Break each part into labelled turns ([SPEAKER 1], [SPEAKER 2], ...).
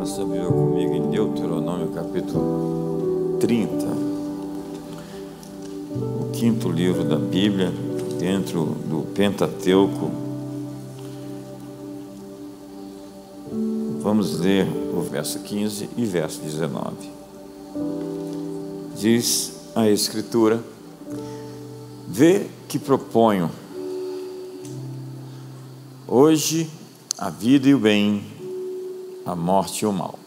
[SPEAKER 1] Abra sua Bíblia comigo em Deuteronômio capítulo 30, o quinto livro da Bíblia, dentro do Pentateuco. Vamos ler o verso 15 e verso 19. Diz a Escritura: vê que proponho hoje a vida e o bem, a morte e o mal.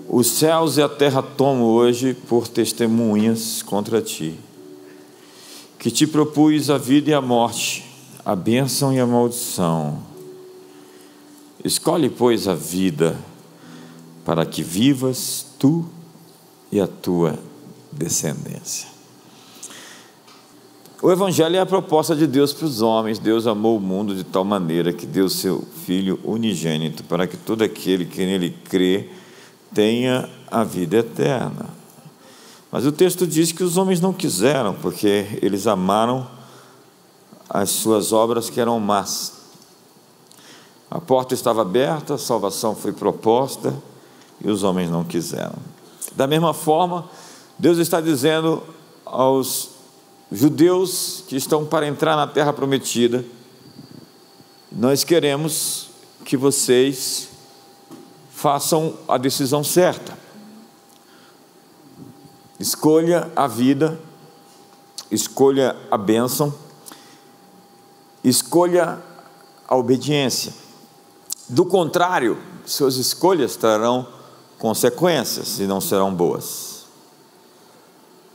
[SPEAKER 1] Os céus e a terra tomo hoje por testemunhas contra ti, que te propus a vida e a morte, a bênção e a maldição. Escolhe, pois, a vida, para que vivas tu e a tua descendência. O Evangelho é a proposta de Deus para os homens. Deus amou o mundo de tal maneira que deu seu Filho unigênito, para que todo aquele que nele crê tenha a vida eterna. Mas o texto diz que os homens não quiseram, porque eles amaram as suas obras que eram más. A porta estava aberta, a salvação foi proposta, e os homens não quiseram. Da mesma forma, Deus está dizendo aos judeus que estão para entrar na terra prometida: nós queremos que vocês façam a decisão certa. Escolha a vida, escolha a bênção, escolha a obediência. Do contrário, suas escolhas trarão consequências e não serão boas.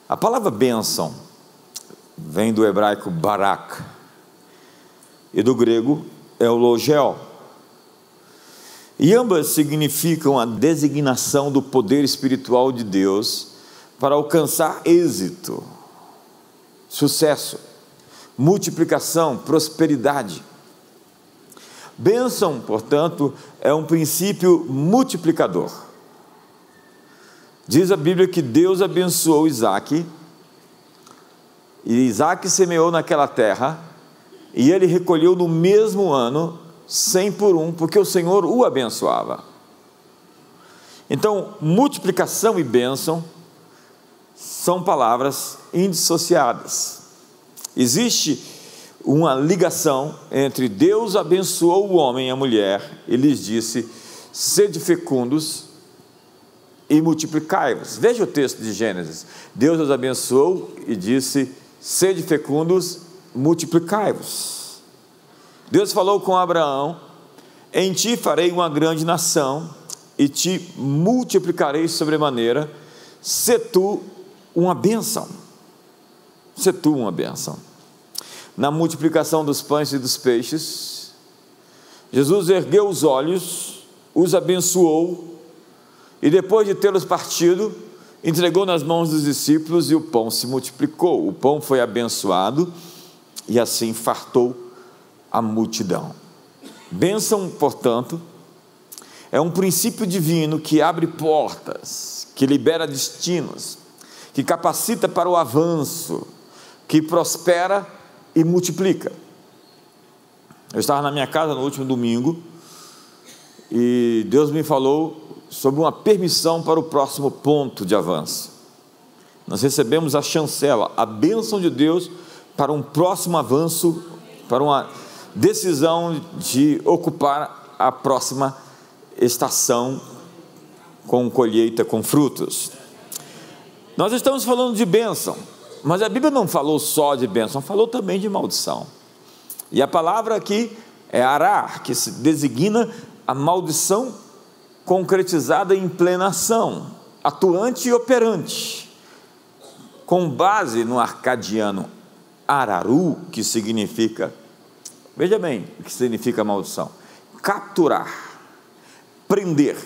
[SPEAKER 1] A palavra bênção vem do hebraico barak, e do grego é o logel, e ambas significam a designação do poder espiritual de Deus para alcançar êxito, sucesso, multiplicação, prosperidade. Bênção, portanto, é um princípio multiplicador. Diz a Bíblia que Deus abençoou Isaque, e Isaque semeou naquela terra, e ele recolheu no mesmo ano 100 por 1, porque o Senhor o abençoava. Então, multiplicação e bênção são palavras indissociadas. Existe uma ligação entre Deus abençoou o homem e a mulher, e lhes disse: sede fecundos e multiplicai-vos. Veja o texto de Gênesis. Deus os abençoou e disse: sede fecundos, multiplicai-vos. Deus falou com Abraão: em ti farei uma grande nação, e te multiplicarei sobremaneira, sê tu uma bênção. Sê tu uma bênção. Na multiplicação dos pães e dos peixes, Jesus ergueu os olhos, os abençoou, e depois de tê-los partido, entregou nas mãos dos discípulos, e o pão se multiplicou. O pão foi abençoado, e assim fartou a multidão. Bênção, portanto, é um princípio divino que abre portas, que libera destinos, que capacita para o avanço, que prospera e multiplica. Eu estava na minha casa no último domingo, e Deus me falou sobre uma permissão para o próximo ponto de avanço. Nós recebemos a chancela, a bênção de Deus para um próximo avanço, para uma decisão de ocupar a próxima estação com colheita, com frutos. Nós estamos falando de bênção, mas a Bíblia não falou só de bênção, falou também de maldição. E a palavra aqui é arar, que se designa a maldição concretizada em plena ação, atuante e operante, com base no arcadiano araru, que significa, veja bem o que significa maldição: capturar, prender,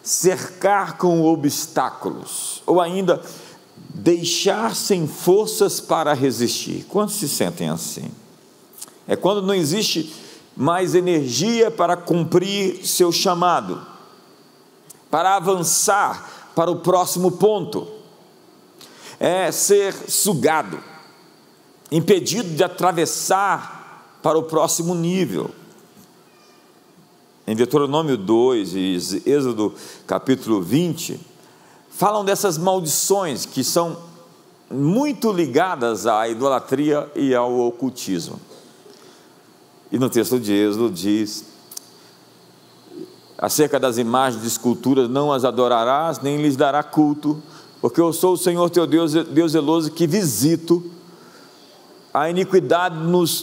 [SPEAKER 1] cercar com obstáculos, ou ainda deixar sem forças para resistir. Quantos se sentem assim? É quando não existe mais energia para cumprir seu chamado, para avançar para o próximo ponto. É ser sugado, impedido de atravessar para o próximo nível. Em em Deuteronômio 2 e Êxodo capítulo 20, falam dessas maldições que são muito ligadas à idolatria e ao ocultismo. E no texto de Êxodo diz: acerca das imagens de esculturas, não as adorarás, nem lhes dará culto, porque eu sou o Senhor teu Deus, Deus zeloso, que visito a iniquidade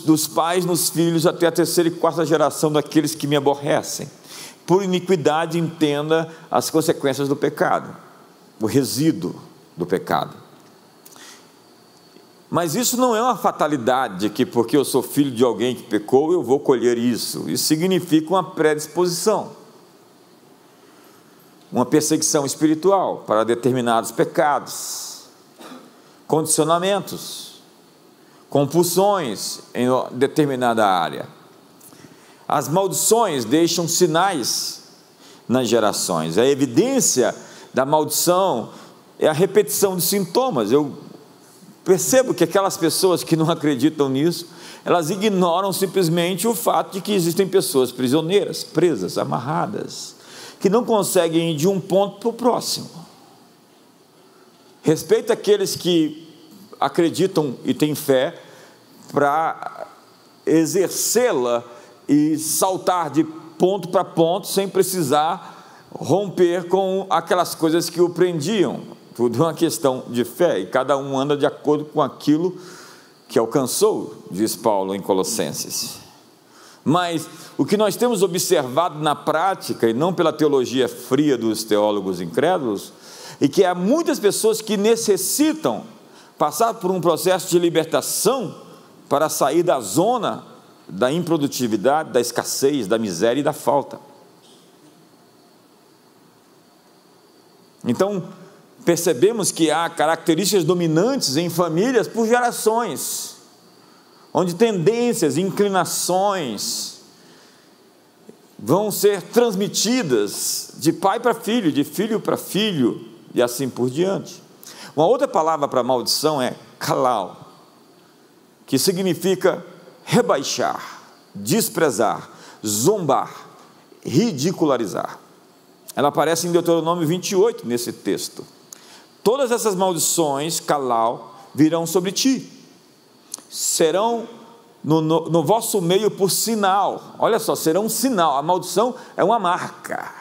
[SPEAKER 1] dos pais nos filhos, até a terceira e quarta geração daqueles que me aborrecem. Por iniquidade, entenda as consequências do pecado, o resíduo do pecado. Mas isso não é uma fatalidade, de que porque eu sou filho de alguém que pecou, eu vou colher isso. Isso significa uma predisposição, uma perseguição espiritual para determinados pecados, condicionamentos, compulsões em determinada área. As maldições deixam sinais nas gerações. A evidência da maldição é a repetição de sintomas. Eu percebo que aquelas pessoas que não acreditam nisso, elas ignoram simplesmente o fato de que existem pessoas prisioneiras, presas, amarradas, que não conseguem ir de um ponto para o próximo. Respeito aqueles que acreditam e têm fé para exercê-la e saltar de ponto para ponto sem precisar romper com aquelas coisas que o prendiam. Tudo é uma questão de fé e cada um anda de acordo com aquilo que alcançou, diz Paulo em Colossenses. Mas o que nós temos observado na prática, e não pela teologia fria dos teólogos incrédulos, é que há muitas pessoas que necessitam passar por um processo de libertação para sair da zona da improdutividade, da escassez, da miséria e da falta. Então, percebemos que há características dominantes em famílias por gerações, onde tendências, inclinações vão ser transmitidas de pai para filho, de filho para filho e assim por diante. Uma outra palavra para maldição é kalal, que significa rebaixar, desprezar, zombar, ridicularizar. Ela aparece em Deuteronômio 28 nesse texto. Todas essas maldições, kalal, virão sobre ti, serão no vosso meio por sinal. Olha só, serão um sinal. A maldição é uma marca,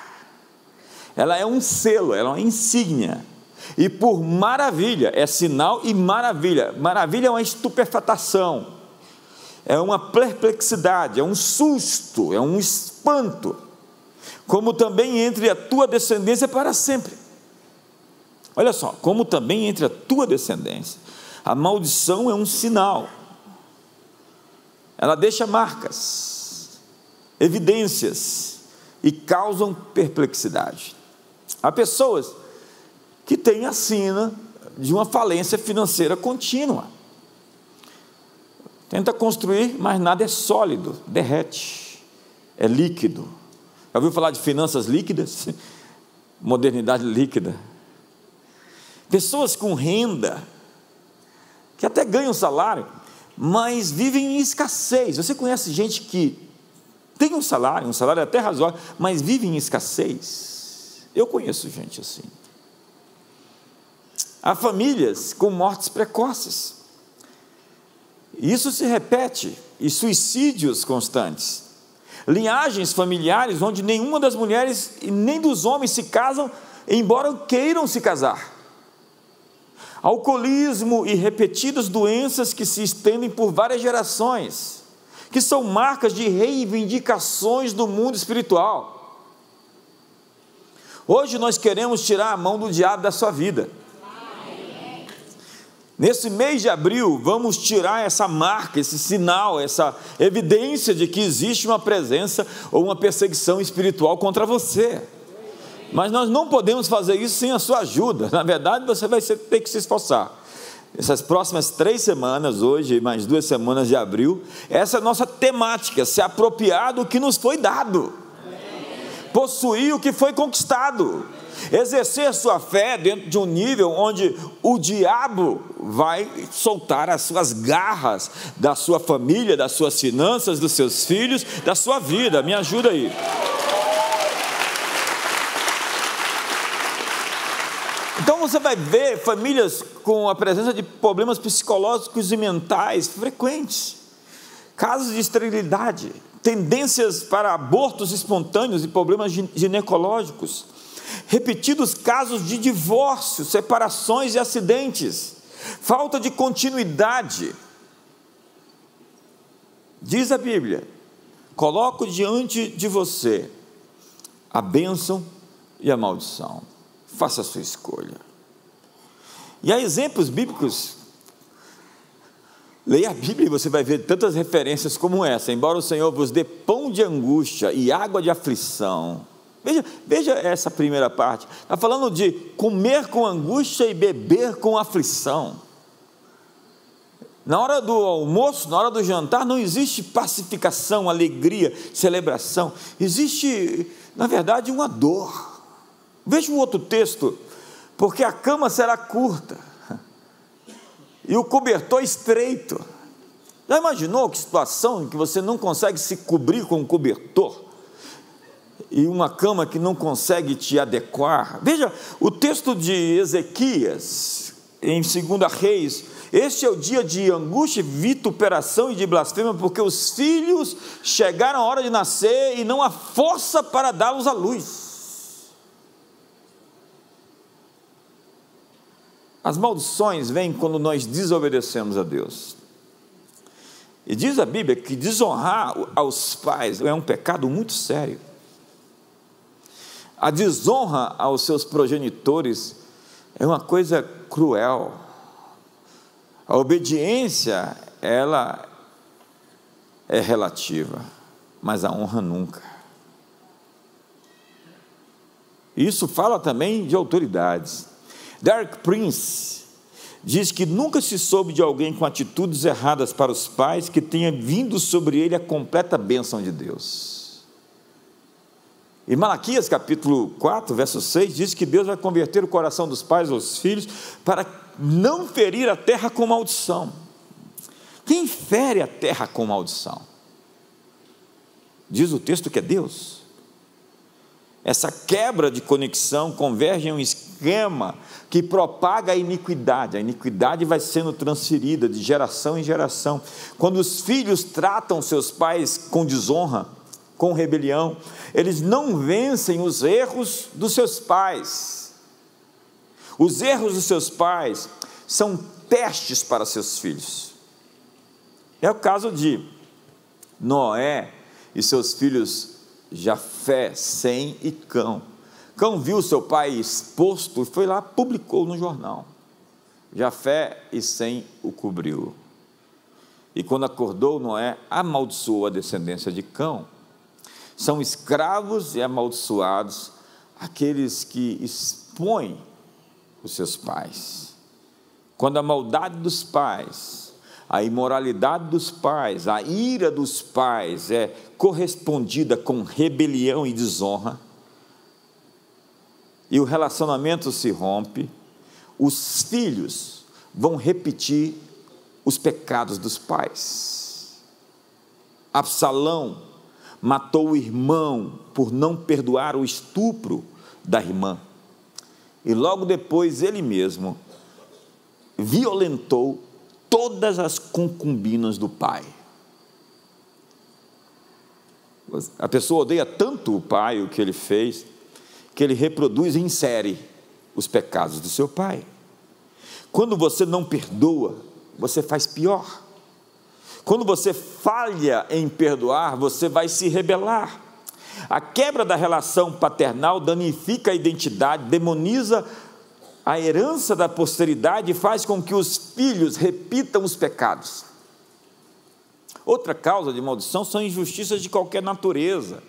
[SPEAKER 1] ela é um selo, ela é uma insígnia. E por maravilha, é sinal e maravilha. Maravilha é uma estupefatação, é uma perplexidade, é um susto, é um espanto. Como também entre a tua descendência para sempre. Olha só, como também entre a tua descendência. A maldição é um sinal, ela deixa marcas, evidências e causam perplexidade. Há pessoas que têm a sina de uma falência financeira contínua. Tenta construir, mas nada é sólido, derrete, é líquido. Já ouviu falar de finanças líquidas? Modernidade líquida. Pessoas com renda, que até ganham salário, mas vivem em escassez. Você conhece gente que tem um salário até razoável, mas vive em escassez? Eu conheço gente assim. Há famílias com mortes precoces. Isso se repete, e suicídios constantes. Linhagens familiares onde nenhuma das mulheres e nem dos homens se casam, embora queiram se casar. Alcoolismo e repetidas doenças que se estendem por várias gerações, que são marcas de reivindicações do mundo espiritual. Hoje nós queremos tirar a mão do diabo da sua vida. Nesse mês de abril, vamos tirar essa marca, esse sinal, essa evidência de que existe uma presença ou uma perseguição espiritual contra você. Mas nós não podemos fazer isso sem a sua ajuda. Na verdade, você vai ter que se esforçar. Essas próximas 3 semanas, hoje e mais 2 semanas de abril, essa é a nossa temática: se apropriar do que nos foi dado, possuir o que foi conquistado, exercer sua fé dentro de um nível onde o diabo vai soltar as suas garras da sua família, das suas finanças, dos seus filhos, da sua vida. Me ajuda aí. Então você vai ver famílias com a presença de problemas psicológicos e mentais frequentes, casos de esterilidade, tendências para abortos espontâneos e problemas ginecológicos, repetidos casos de divórcio, separações e acidentes, falta de continuidade. Diz a Bíblia: coloco diante de você a bênção e a maldição, faça a sua escolha. E há exemplos bíblicos. Leia a Bíblia e você vai ver tantas referências como essa. Embora o Senhor vos dê pão de angústia e água de aflição. Veja essa primeira parte. Está falando de comer com angústia e beber com aflição. Na hora do almoço, na hora do jantar, não existe pacificação, alegria, celebração. Existe, na verdade, uma dor. Veja um outro texto. Porque a cama será curta e o cobertor estreito. Já imaginou que situação em que você não consegue se cobrir com um cobertor? E uma cama que não consegue te adequar? Veja o texto de Ezequias, em 2 Reis. Este é o dia de angústia, vituperação e de blasfêmia, porque os filhos chegaram a hora de nascer e não há força para dá-los à luz. As maldições vêm quando nós desobedecemos a Deus. E diz a Bíblia que desonrar aos pais é um pecado muito sério. A desonra aos seus progenitores é uma coisa cruel. A obediência, ela é relativa, mas a honra nunca. Isso fala também de autoridades. Derek Prince diz que nunca se soube de alguém com atitudes erradas para os pais que tenha vindo sobre ele a completa bênção de Deus. E Malaquias capítulo 4, verso 6, diz que Deus vai converter o coração dos pais aos filhos para não ferir a terra com maldição. Quem fere a terra com maldição? Diz o texto que é Deus. Essa quebra de conexão converge em um esquema que propaga a iniquidade vai sendo transferida de geração em geração. Quando os filhos tratam seus pais com desonra, com rebelião, eles não vencem os erros dos seus pais. Os erros dos seus pais são testes para seus filhos. É o caso de Noé e seus filhos Jafé, Sem e Cão. Cão viu seu pai exposto e foi lá, publicou no jornal. Jafé e Sem o cobriu. E quando acordou, Noé amaldiçoou a descendência de Cão. São escravos e amaldiçoados aqueles que expõem os seus pais. Quando a maldade dos pais, a imoralidade dos pais, a ira dos pais é correspondida com rebelião e desonra, e o relacionamento se rompe, os filhos vão repetir os pecados dos pais. Absalão matou o irmão por não perdoar o estupro da irmã, e logo depois ele mesmo violentou todas as concubinas do pai. A pessoa odeia tanto o pai, o que ele fez, que ele reproduz em série os pecados do seu pai. Quando você não perdoa, você faz pior. Quando você falha em perdoar, você vai se rebelar. A quebra da relação paternal danifica a identidade, demoniza a herança da posteridade e faz com que os filhos repitam os pecados. Outra causa de maldição são injustiças de qualquer natureza.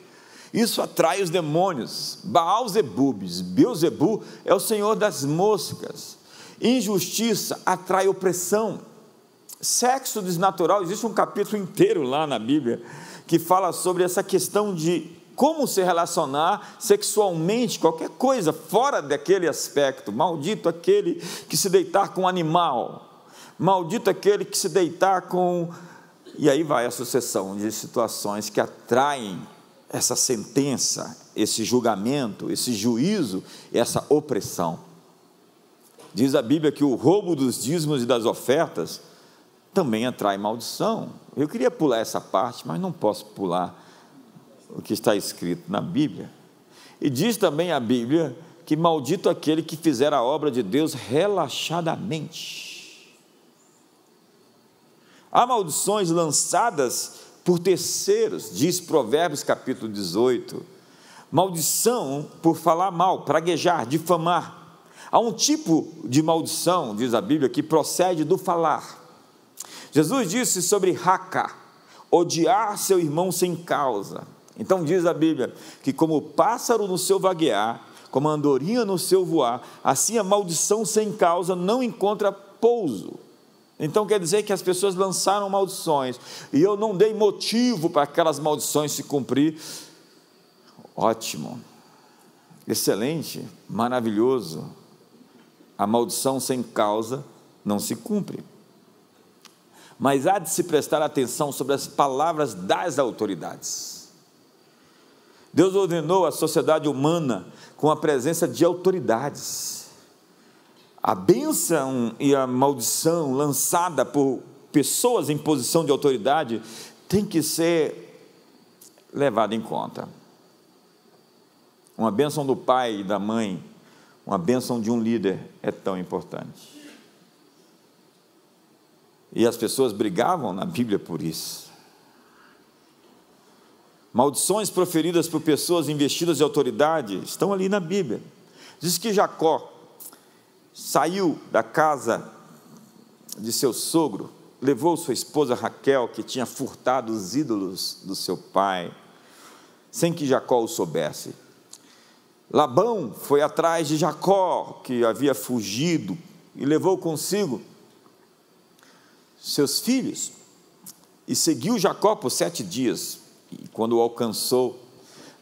[SPEAKER 1] Isso atrai os demônios. Baal-zebubes, Beuzebu é o senhor das moscas. Injustiça atrai opressão. Sexo desnatural, existe um capítulo inteiro lá na Bíblia que fala sobre essa questão de como se relacionar sexualmente, qualquer coisa fora daquele aspecto. Maldito aquele que se deitar com um animal, maldito aquele que se deitar com... E aí vai a sucessão de situações que atraem essa sentença, esse julgamento, esse juízo, essa opressão. Diz a Bíblia que o roubo dos dízimos e das ofertas também atrai maldição. Eu queria pular essa parte, mas não posso pular o que está escrito na Bíblia. E diz também a Bíblia que maldito aquele que fizer a obra de Deus relaxadamente. Há maldições lançadas por terceiros, diz Provérbios capítulo 18. Maldição por falar mal, praguejar, difamar. Há um tipo de maldição, diz a Bíblia, que procede do falar. Jesus disse sobre Raca, odiar seu irmão sem causa. Então diz a Bíblia que como o pássaro no seu vaguear, como a andorinha no seu voar, assim a maldição sem causa não encontra pouso. Então quer dizer que as pessoas lançaram maldições, e eu não dei motivo para aquelas maldições se cumprir. Ótimo, excelente, maravilhoso. A maldição sem causa não se cumpre. Mas há de se prestar atenção sobre as palavras das autoridades. Deus ordenou a sociedade humana com a presença de autoridades. A bênção e a maldição lançada por pessoas em posição de autoridade tem que ser levada em conta. Uma bênção do pai e da mãe, uma bênção de um líder é tão importante. E as pessoas brigavam na Bíblia por isso. Maldições proferidas por pessoas investidas de autoridade estão ali na Bíblia. Diz que Jacó saiu da casa de seu sogro, levou sua esposa Raquel, que tinha furtado os ídolos do seu pai, sem que Jacó o soubesse. Labão foi atrás de Jacó, que havia fugido, e levou consigo seus filhos, e seguiu Jacó por 7 dias, e quando o alcançou,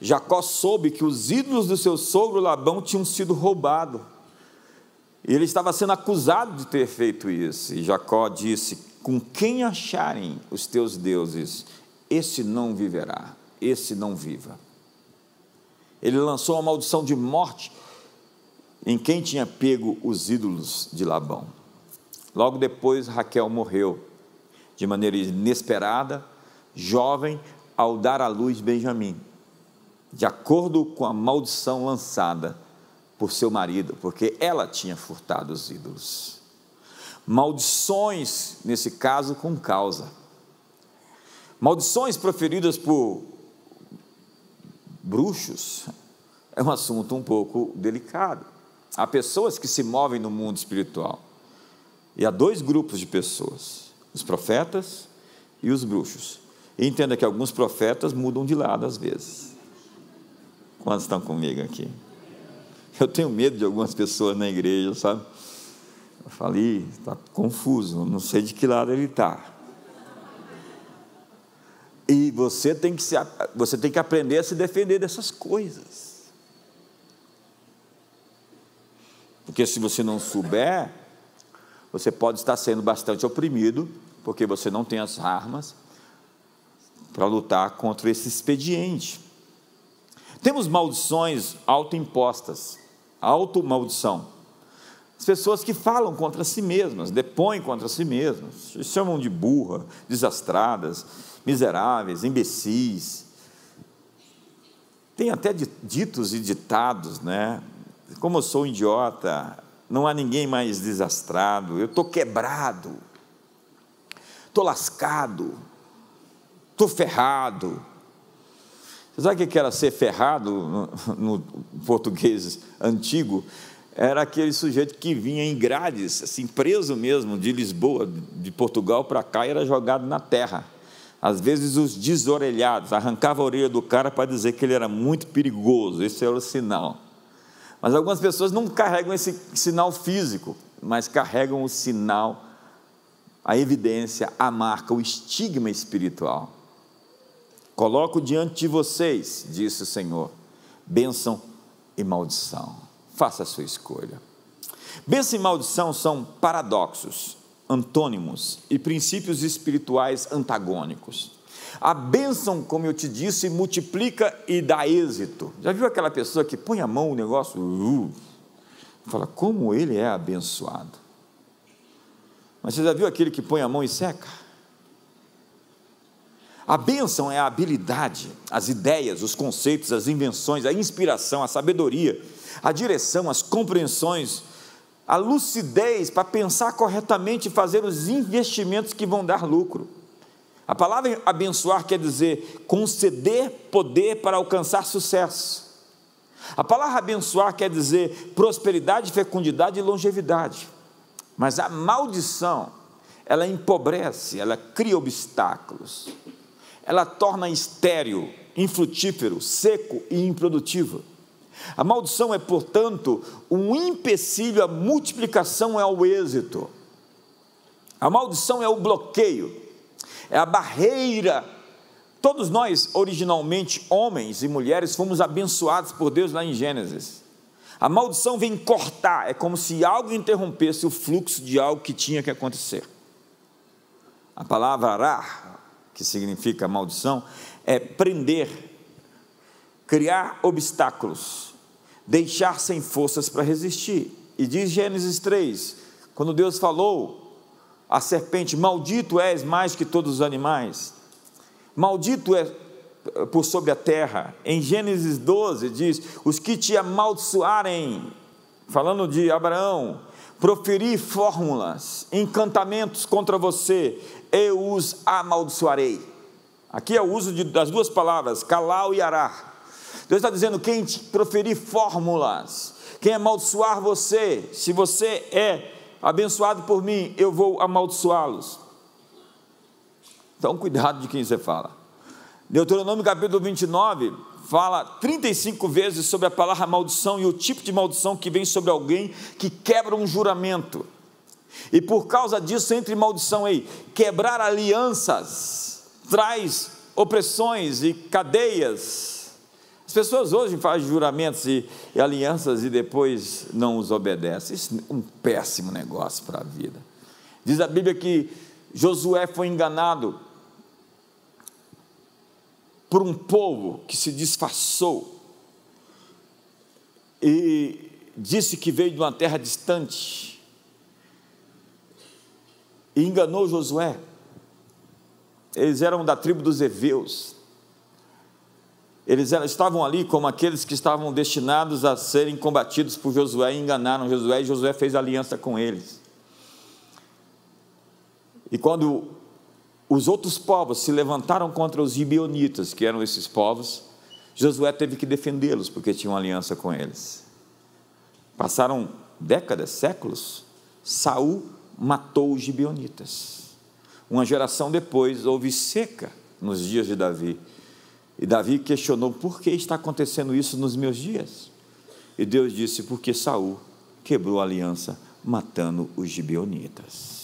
[SPEAKER 1] Jacó soube que os ídolos do seu sogro Labão tinham sido roubados, e ele estava sendo acusado de ter feito isso, e Jacó disse: com quem acharem os teus deuses, esse não viverá, esse não viva. Ele lançou uma maldição de morte em quem tinha pego os ídolos de Labão. Logo depois, Raquel morreu, de maneira inesperada, jovem, ao dar à luz Benjamim, de acordo com a maldição lançada por seu marido, porque ela tinha furtado os ídolos. Maldições, nesse caso, com causa. Maldições proferidas por bruxos é um assunto um pouco delicado. Há pessoas que se movem no mundo espiritual, e há 2 grupos de pessoas: os profetas e os bruxos. E entenda que alguns profetas mudam de lado às vezes. Quantos estão comigo aqui? Eu tenho medo de algumas pessoas na igreja, sabe? Eu falei, está confuso, não sei de que lado ele está. E você tem que aprender a se defender dessas coisas. Porque se você não souber, você pode estar sendo bastante oprimido, porque você não tem as armas para lutar contra esse expediente. Temos maldições autoimpostas, automaldição. As pessoas que falam contra si mesmas, depõem contra si mesmas, se chamam de burra, desastradas, miseráveis, imbecis. Tem até ditos e ditados, né? Como eu sou um idiota, não há ninguém mais desastrado, eu estou quebrado, estou lascado, estou ferrado. Você sabe o que era ser ferrado no português antigo? Era aquele sujeito que vinha em grades, assim, preso mesmo, de Lisboa, de Portugal para cá, e era jogado na terra. Às vezes os desorelhados, arrancava a orelha do cara para dizer que ele era muito perigoso, esse era o sinal. Mas algumas pessoas não carregam esse sinal físico, mas carregam o sinal, a evidência, a marca, o estigma espiritual. Coloco diante de vocês, disse o Senhor, bênção e maldição. Faça a sua escolha. Bênção e maldição são paradoxos, antônimos e princípios espirituais antagônicos. A bênção, como eu te disse, multiplica e dá êxito. Já viu aquela pessoa que põe a mão no negócio, Fala, como ele é abençoado. Mas você já viu aquele que põe a mão e seca? A bênção é a habilidade, as ideias, os conceitos, as invenções, a inspiração, a sabedoria, a direção, as compreensões, a lucidez para pensar corretamente e fazer os investimentos que vão dar lucro. A palavra abençoar quer dizer conceder poder para alcançar sucesso. A palavra abençoar quer dizer prosperidade, fecundidade e longevidade. Mas a maldição, ela empobrece, ela cria obstáculos, ela torna estéril, infrutífero, seco e improdutivo. A maldição é, portanto, um empecilho à multiplicação e ao êxito. A maldição é o bloqueio, é a barreira. Todos nós, originalmente, homens e mulheres, fomos abençoados por Deus lá em Gênesis. A maldição vem cortar, é como se algo interrompesse o fluxo de algo que tinha que acontecer. A palavra arar, que significa maldição, é prender, criar obstáculos, deixar sem forças para resistir. E diz Gênesis 3, quando Deus falou à serpente, maldito és mais que todos os animais, maldito é por sobre a terra. Em Gênesis 12 diz, os que te amaldiçoarem, falando de Abraão, proferir fórmulas, encantamentos contra você, eu os amaldiçoarei. Aqui é o uso das duas palavras, calau e arar. Deus está dizendo, quem te proferir fórmulas, quem amaldiçoar você, se você é abençoado por mim, eu vou amaldiçoá-los. Então cuidado de quem você fala. Deuteronômio capítulo 29 fala 35 vezes sobre a palavra maldição e o tipo de maldição que vem sobre alguém que quebra um juramento. E por causa disso, entre maldição aí, quebrar alianças traz opressões e cadeias. As pessoas hoje fazem juramentos e alianças e depois não os obedecem. Isso é um péssimo negócio para a vida. Diz a Bíblia que Josué foi enganado por um povo que se disfarçou e disse que veio de uma terra distante e enganou Josué. Eles eram da tribo dos heveus, estavam ali como aqueles que estavam destinados a serem combatidos por Josué, e enganaram Josué, e Josué fez aliança com eles. E quando os outros povos se levantaram contra os gibeonitas, que eram esses povos, Josué teve que defendê-los, porque tinham aliança com eles. Passaram décadas, séculos, Saul matou os gibeonitas. Uma geração depois, houve seca nos dias de Davi, e Davi questionou, por que está acontecendo isso nos meus dias? E Deus disse, porque Saul quebrou a aliança, matando os gibeonitas.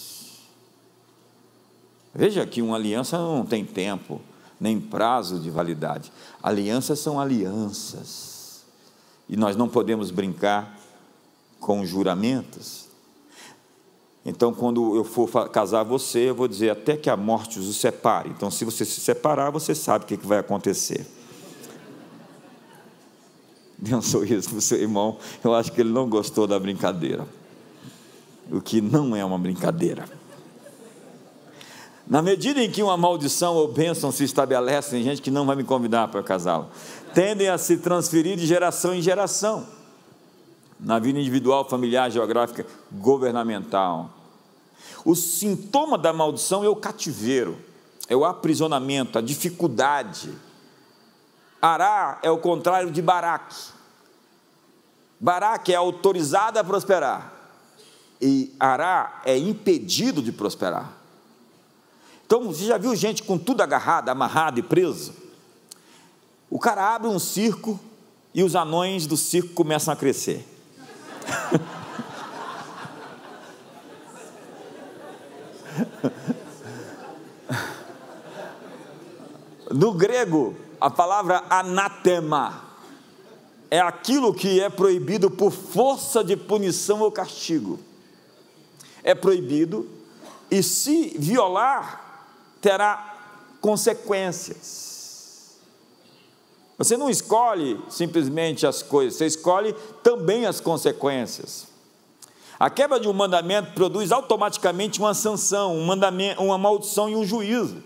[SPEAKER 1] Veja que uma aliança não tem tempo, nem prazo de validade. Alianças são alianças. E nós não podemos brincar com juramentos. Então, quando eu for casar você, eu vou dizer até que a morte os separe. Então, se você se separar, você sabe o que vai acontecer. Dê um sorriso para o seu irmão. Eu acho que ele não gostou da brincadeira. O que não é uma brincadeira. Na medida em que uma maldição ou bênção se estabelece, tem gente que não vai me convidar para casá-lo, tendem a se transferir de geração em geração, na vida individual, familiar, geográfica, governamental. O sintoma da maldição é o cativeiro, é o aprisionamento, a dificuldade. Ará é o contrário de Baraque. Baraque é autorizado a prosperar, e Ará é impedido de prosperar. Então, você já viu gente com tudo agarrado, amarrado e preso? O cara abre um circo e os anões do circo começam a crescer. No grego, a palavra anátema é aquilo que é proibido por força de punição ou castigo. É proibido e, se violar, terá consequências. Você não escolhe simplesmente as coisas, você escolhe também as consequências. A quebra de um mandamento produz automaticamente uma sanção, uma maldição e um juízo.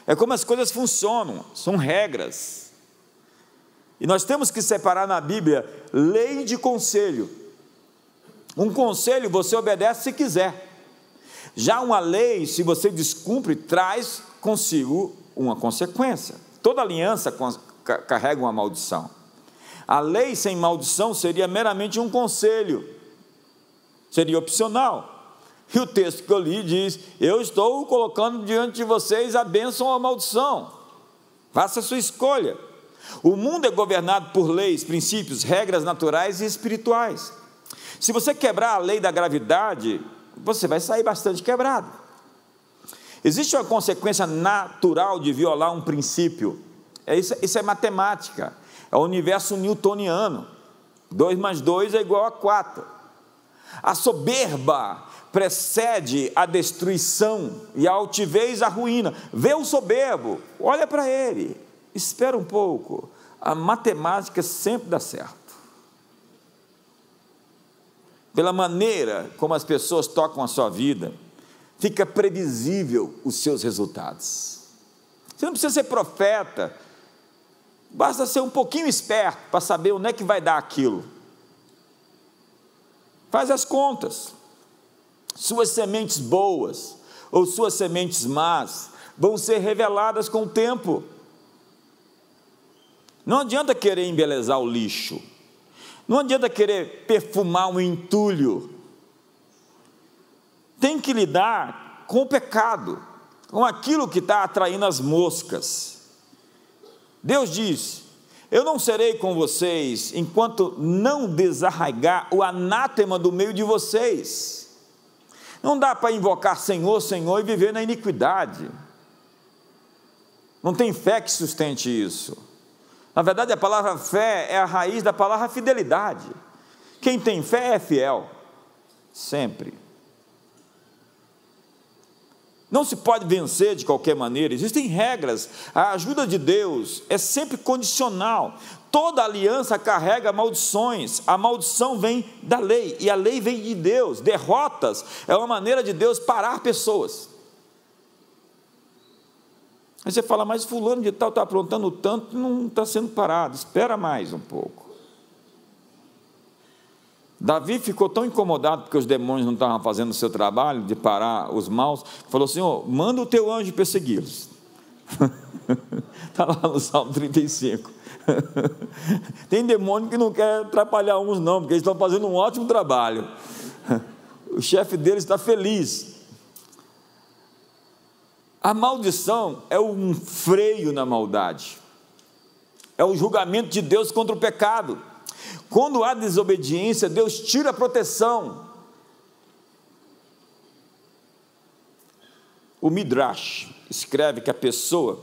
[SPEAKER 1] É como as coisas funcionam, são regras. E nós temos que separar na Bíblia lei de conselho. Um conselho você obedece se quiser. Já uma lei, se você descumpre, traz consigo uma consequência. Toda aliança carrega uma maldição. A lei sem maldição seria meramente um conselho, seria opcional. E o texto que eu li diz: eu estou colocando diante de vocês a bênção ou a maldição, faça a sua escolha. O mundo é governado por leis, princípios, regras naturais e espirituais. Se você quebrar a lei da gravidade, você vai sair bastante quebrado. Existe uma consequência natural de violar um princípio. Isso é matemática, é o universo newtoniano. 2 mais 2 é igual a 4. A soberba precede a destruição e a altivez a ruína. Vê o soberbo, olha para ele, espera um pouco. A matemática sempre dá certo. Pela maneira como as pessoas tocam a sua vida, fica previsível os seus resultados. Você não precisa ser profeta, basta ser um pouquinho esperto para saber onde é que vai dar aquilo. Faz as contas. Suas sementes boas ou suas sementes más vão ser reveladas com o tempo. Não adianta querer embelezar o lixo, não adianta querer perfumar um entulho. Tem que lidar com o pecado, com aquilo que está atraindo as moscas. Deus diz: eu não serei com vocês enquanto não desarraigar o anátema do meio de vocês. Não dá para invocar Senhor, Senhor e viver na iniquidade. Não tem fé que sustente isso. Na verdade, a palavra fé é a raiz da palavra fidelidade. Quem tem fé é fiel, sempre. Não se pode vencer de qualquer maneira, existem regras. A ajuda de Deus é sempre condicional. Toda aliança carrega maldições. A maldição vem da lei e a lei vem de Deus. Derrotas é uma maneira de Deus parar pessoas. Aí você fala: mas fulano de tal está aprontando tanto, não está sendo parado, espera mais um pouco. Davi ficou tão incomodado porque os demônios não estavam fazendo o seu trabalho de parar os maus, falou: Senhor, manda o teu anjo persegui-los. Está lá no Salmo 35. Tem demônio que não quer atrapalhar uns não, porque eles estão fazendo um ótimo trabalho. O chefe deles está feliz. A maldição é um freio na maldade, é o julgamento de Deus contra o pecado. Quando há desobediência, Deus tira a proteção. O Midrash escreve que a pessoa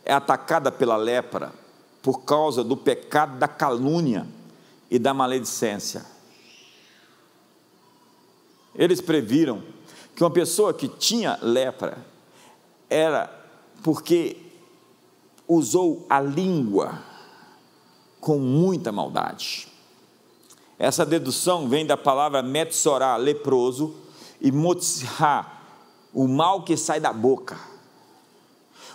[SPEAKER 1] é atacada pela lepra por causa do pecado da calúnia e da maledicência. Eles previram que uma pessoa que tinha lepra era porque usou a língua com muita maldade. Essa dedução vem da palavra metsorá, leproso, e motzá, o mal que sai da boca.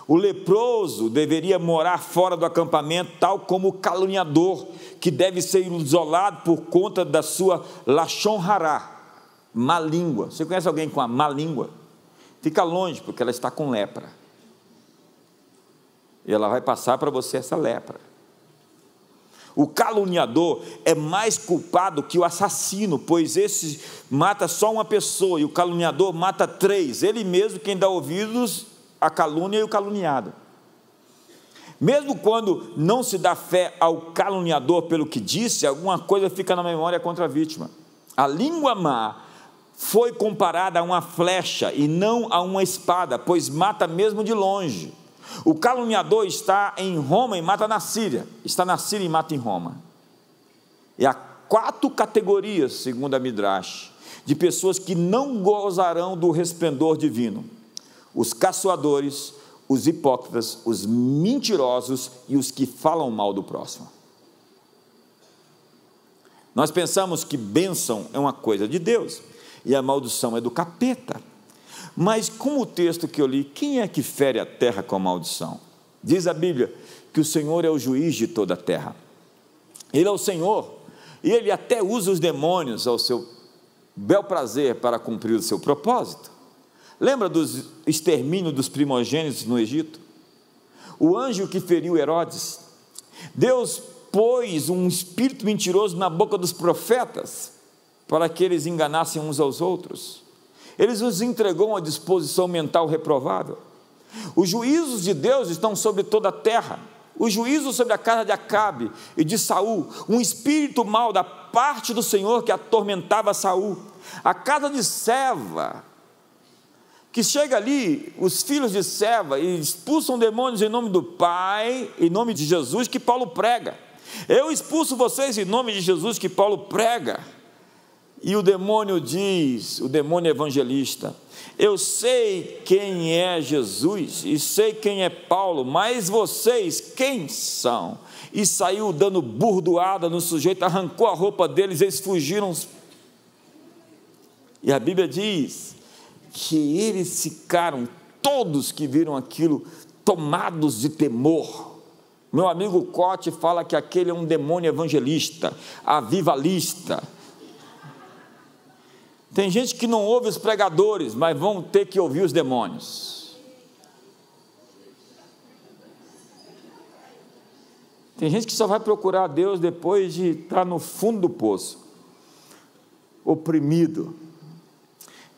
[SPEAKER 1] O leproso deveria morar fora do acampamento, tal como o caluniador, que deve ser isolado por conta da sua lashon hará, má língua. Você conhece alguém com a má língua? Fica longe, porque ela está com lepra. E ela vai passar para você essa lepra. O caluniador é mais culpado que o assassino, pois esse mata só uma pessoa e o caluniador mata 3. Ele mesmo quem dá ouvidos à calúnia e o caluniado. Mesmo quando não se dá fé ao caluniador pelo que disse, alguma coisa fica na memória contra a vítima. A língua má foi comparada a uma flecha e não a uma espada, pois mata mesmo de longe. O caluniador está em Roma e mata na Síria, está na Síria e mata em Roma. E há 4 categorias, segundo a Midrash, de pessoas que não gozarão do resplendor divino: os caçoadores, os hipócritas, os mentirosos e os que falam mal do próximo. Nós pensamos que bênção é uma coisa de Deus e a maldição é do capeta. Mas como o texto que eu li, quem é que fere a terra com a maldição? Diz a Bíblia que o Senhor é o juiz de toda a terra. Ele é o Senhor e Ele até usa os demônios ao seu bel prazer para cumprir o seu propósito. Lembra do extermínio dos primogênitos no Egito? O anjo que feriu Herodes. Deus pôs um espírito mentiroso na boca dos profetas para que eles enganassem uns aos outros. Ele os entregou a uma disposição mental reprovável. Os juízos de Deus estão sobre toda a terra. O juízo sobre a casa de Acabe e de Saul, um espírito mau da parte do Senhor que atormentava Saul. A casa de Seva, que chega ali, os filhos de Seva, e expulsam demônios em nome do Pai, em nome de Jesus, que Paulo prega. Eu expulso vocês em nome de Jesus, que Paulo prega. E o demônio diz, o demônio evangelista: eu sei quem é Jesus e sei quem é Paulo, mas vocês quem são? E saiu dando burdoada no sujeito, arrancou a roupa deles, eles fugiram. E a Bíblia diz que eles ficaram, todos que viram aquilo, tomados de temor. Meu amigo Cote fala que aquele é um demônio evangelista, avivalista. Tem gente que não ouve os pregadores, mas vão ter que ouvir os demônios. Tem gente que só vai procurar a Deus depois de estar no fundo do poço, oprimido.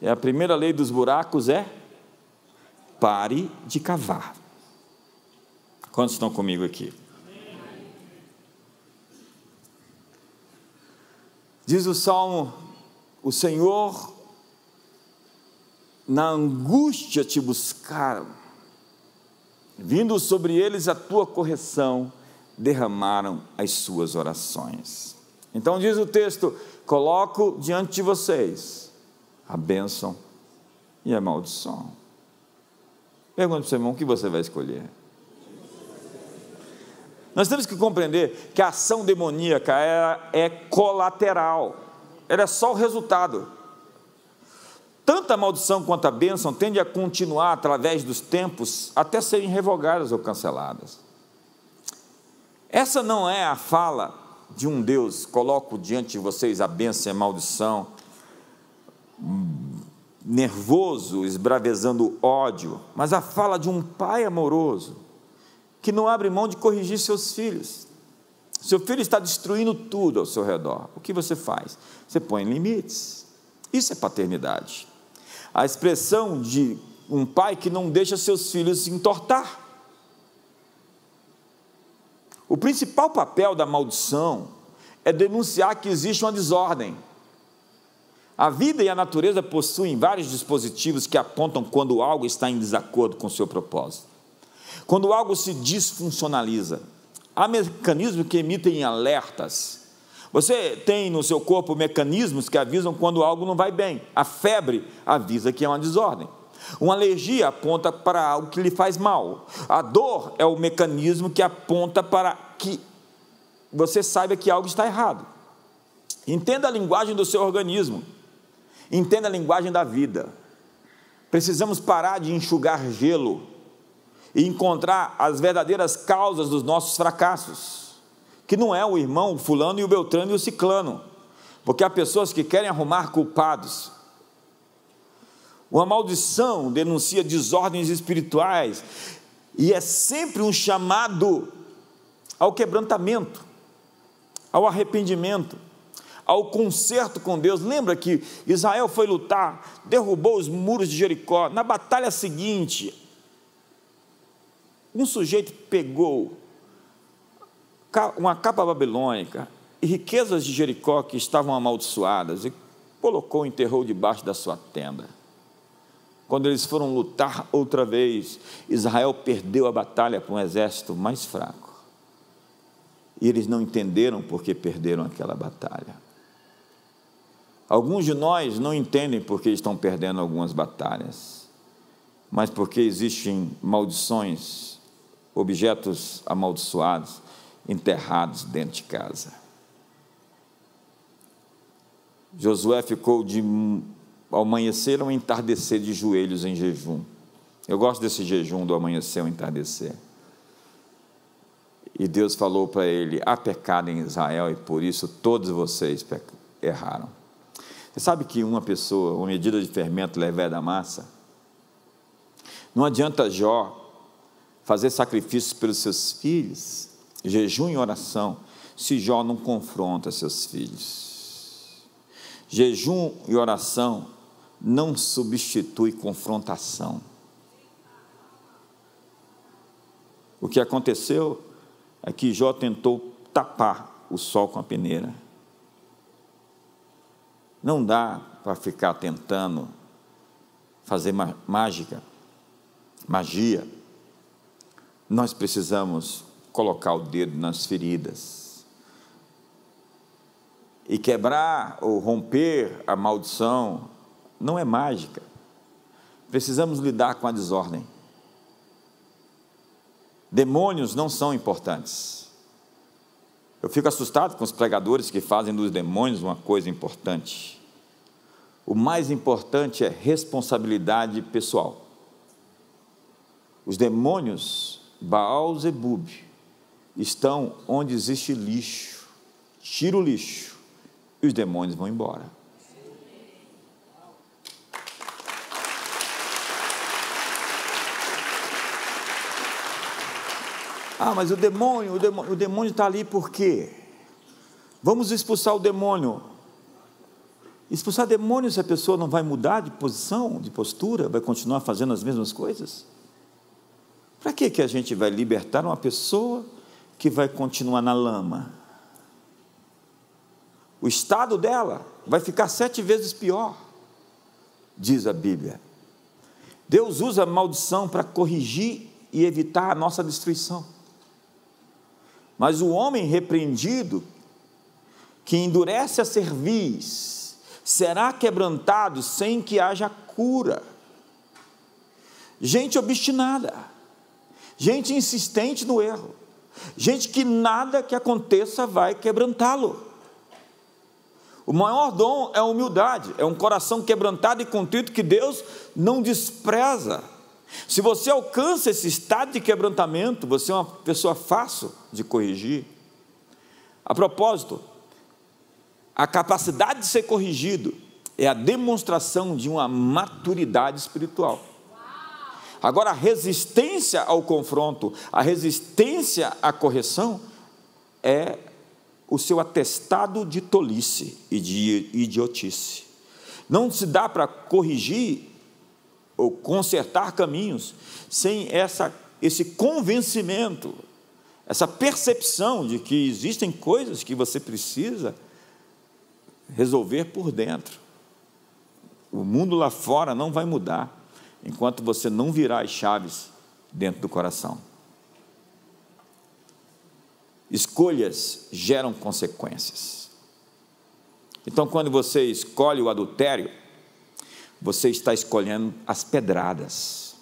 [SPEAKER 1] E a primeira lei dos buracos é: pare de cavar. Quantos estão comigo aqui? Diz o Salmo: o Senhor, na angústia te buscaram, vindo sobre eles a tua correção, derramaram as suas orações. Então diz o texto: coloco diante de vocês a bênção e a maldição. Pergunta para o seu irmão: o que você vai escolher? Nós temos que compreender que a ação demoníaca é colateral, ela é só o resultado. Tanto a maldição quanto a bênção tendem a continuar através dos tempos até serem revogadas ou canceladas. Essa não é a fala de um Deus: coloco diante de vocês a bênção e a maldição, nervoso, esbravejando ódio, mas a fala de um pai amoroso, que não abre mão de corrigir seus filhos. Seu filho está destruindo tudo ao seu redor. O que você faz? Você põe limites. Isso é paternidade. A expressão de um pai que não deixa seus filhos se entortar. O principal papel da maldição é denunciar que existe uma desordem. A vida e a natureza possuem vários dispositivos que apontam quando algo está em desacordo com o seu propósito. Quando algo se disfuncionaliza, há mecanismos que emitem alertas. Você tem no seu corpo mecanismos que avisam quando algo não vai bem. A febre avisa que é uma desordem. Uma alergia aponta para algo que lhe faz mal. A dor é o mecanismo que aponta para que você saiba que algo está errado. Entenda a linguagem do seu organismo. Entenda a linguagem da vida. Precisamos parar de enxugar gelo e encontrar as verdadeiras causas dos nossos fracassos, que não é o irmão, o fulano e o beltrano e o ciclano, porque há pessoas que querem arrumar culpados. Uma maldição denuncia desordens espirituais e é sempre um chamado ao quebrantamento, ao arrependimento, ao conserto com Deus. Lembra que Israel foi lutar, derrubou os muros de Jericó. Na batalha seguinte, um sujeito pegou uma capa babilônica e riquezas de Jericó que estavam amaldiçoadas e colocou, enterrou debaixo da sua tenda. Quando eles foram lutar outra vez, Israel perdeu a batalha para um exército mais fraco. E eles não entenderam por que perderam aquela batalha. Alguns de nós não entendem por que estão perdendo algumas batalhas. mas porque existem maldições, objetos amaldiçoados, enterrados dentro de casa. Josué ficou ao amanhecer ao entardecer de joelhos em jejum. Eu gosto desse jejum do amanhecer ao entardecer. E Deus falou para ele: há pecado em Israel e por isso todos vocês erraram. Você sabe que uma medida de fermento leveda a massa? Não adianta Jó fazer sacrifícios pelos seus filhos, jejum e oração, se Jó não confronta seus filhos. Jejum e oração não substitui confrontação. O que aconteceu é que Jó tentou tapar o sol com a peneira. Não dá para ficar tentando fazer magia. Nós precisamos colocar o dedo nas feridas e quebrar ou romper a maldição. Não é mágica. Precisamos lidar com a desordem. Demônios não são importantes. Eu fico assustado com os pregadores que fazem dos demônios uma coisa importante. O mais importante é responsabilidade pessoal. Os demônios, Baal, Zebub, estão onde existe lixo. Tira o lixo e os demônios vão embora. Mas o demônio está ali por quê? Vamos expulsar o demônio. Expulsar demônio, se a pessoa não vai mudar de posição, de postura, vai continuar fazendo as mesmas coisas? Para que a gente vai libertar uma pessoa que vai continuar na lama? O estado dela vai ficar 7 vezes pior, diz a Bíblia. Deus usa a maldição para corrigir e evitar a nossa destruição. Mas o homem repreendido, que endurece a cerviz, será quebrantado sem que haja cura. Gente obstinada, gente insistente no erro, gente que nada que aconteça vai quebrantá-lo. O maior dom é a humildade, é um coração quebrantado e contrito que Deus não despreza. Se você alcança esse estado de quebrantamento, você é uma pessoa fácil de corrigir. A propósito, a capacidade de ser corrigido é a demonstração de uma maturidade espiritual. Agora, a resistência ao confronto, a resistência à correção é o seu atestado de tolice e de idiotice. Não se dá para corrigir ou consertar caminhos sem esse convencimento, essa percepção de que existem coisas que você precisa resolver por dentro. O mundo lá fora não vai mudar enquanto você não virar as chaves dentro do coração. Escolhas geram consequências. Então, quando você escolhe o adultério, você está escolhendo as pedradas,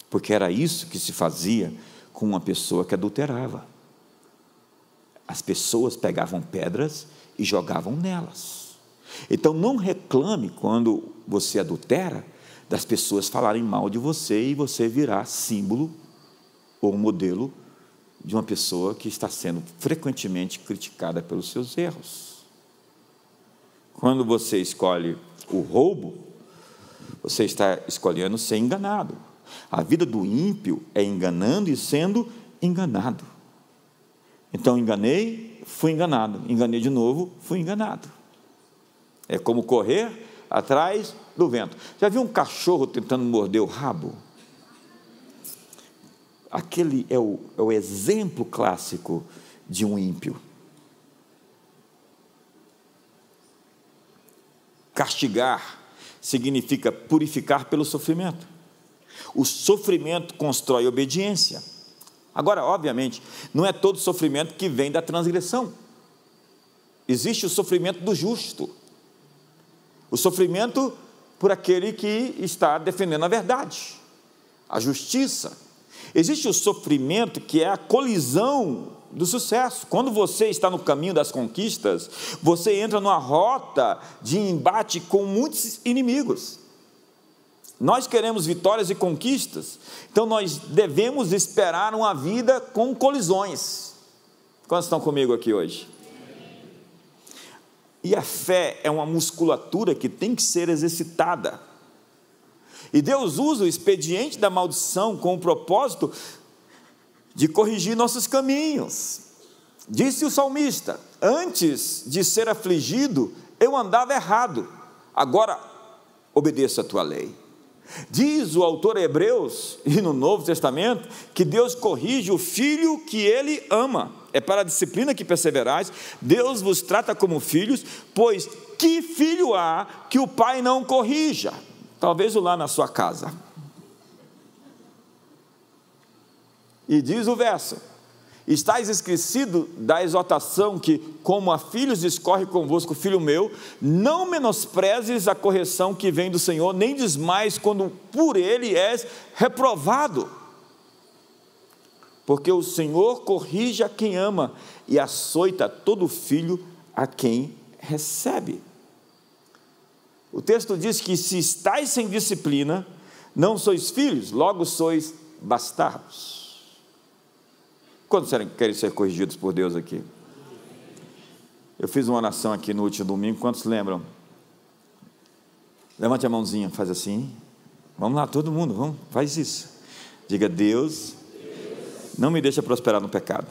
[SPEAKER 1] porque era isso que se fazia com uma pessoa que adulterava. As pessoas pegavam pedras e jogavam nelas. Então não reclame quando você adultera das pessoas falarem mal de você e você virar símbolo ou modelo de uma pessoa que está sendo frequentemente criticada pelos seus erros. Quando você escolhe o roubo, você está escolhendo ser enganado. A vida do ímpio é enganando e sendo enganado. Então enganei, fui enganado. Enganei de novo, fui enganado. É como correr atrás do vento. Já viu um cachorro tentando morder o rabo? Aquele é o exemplo clássico de um ímpio. Castigar significa purificar pelo sofrimento. O sofrimento constrói obediência. Agora, obviamente, não é todo sofrimento que vem da transgressão. Existe o sofrimento do justo, o sofrimento por aquele que está defendendo a verdade, a justiça. Existe o sofrimento, que é a colisão do sucesso. Quando você está no caminho das conquistas, você entra numa rota de embate com muitos inimigos. Nós queremos vitórias e conquistas, então nós devemos esperar uma vida com colisões. Quantos estão comigo aqui hoje? E a fé é uma musculatura que tem que ser exercitada. E Deus usa o expediente da maldição com o propósito de corrigir nossos caminhos. Disse o salmista: antes de ser afligido, eu andava errado, agora obedeço a tua lei. Diz o autor Hebreus, e no Novo Testamento, que Deus corrige o filho que ele ama. É para a disciplina que perseverais. Deus vos trata como filhos, pois que filho há que o pai não corrija? Talvez o lá na sua casa. E diz o verso: estais esquecido da exortação que, como a filhos discorre convosco, filho meu, não menosprezes a correção que vem do Senhor, nem desmais quando por ele és reprovado. Porque o Senhor corrige a quem ama e açoita todo filho a quem recebe. O texto diz que se estáis sem disciplina, não sois filhos, logo sois bastardos. Quantos querem ser corrigidos por Deus aqui? Eu fiz uma oração aqui no último domingo, quantos lembram? Levante a mãozinha, faz assim. Vamos lá, todo mundo, vamos, faz isso. Diga: Deus, não me deixa prosperar no pecado.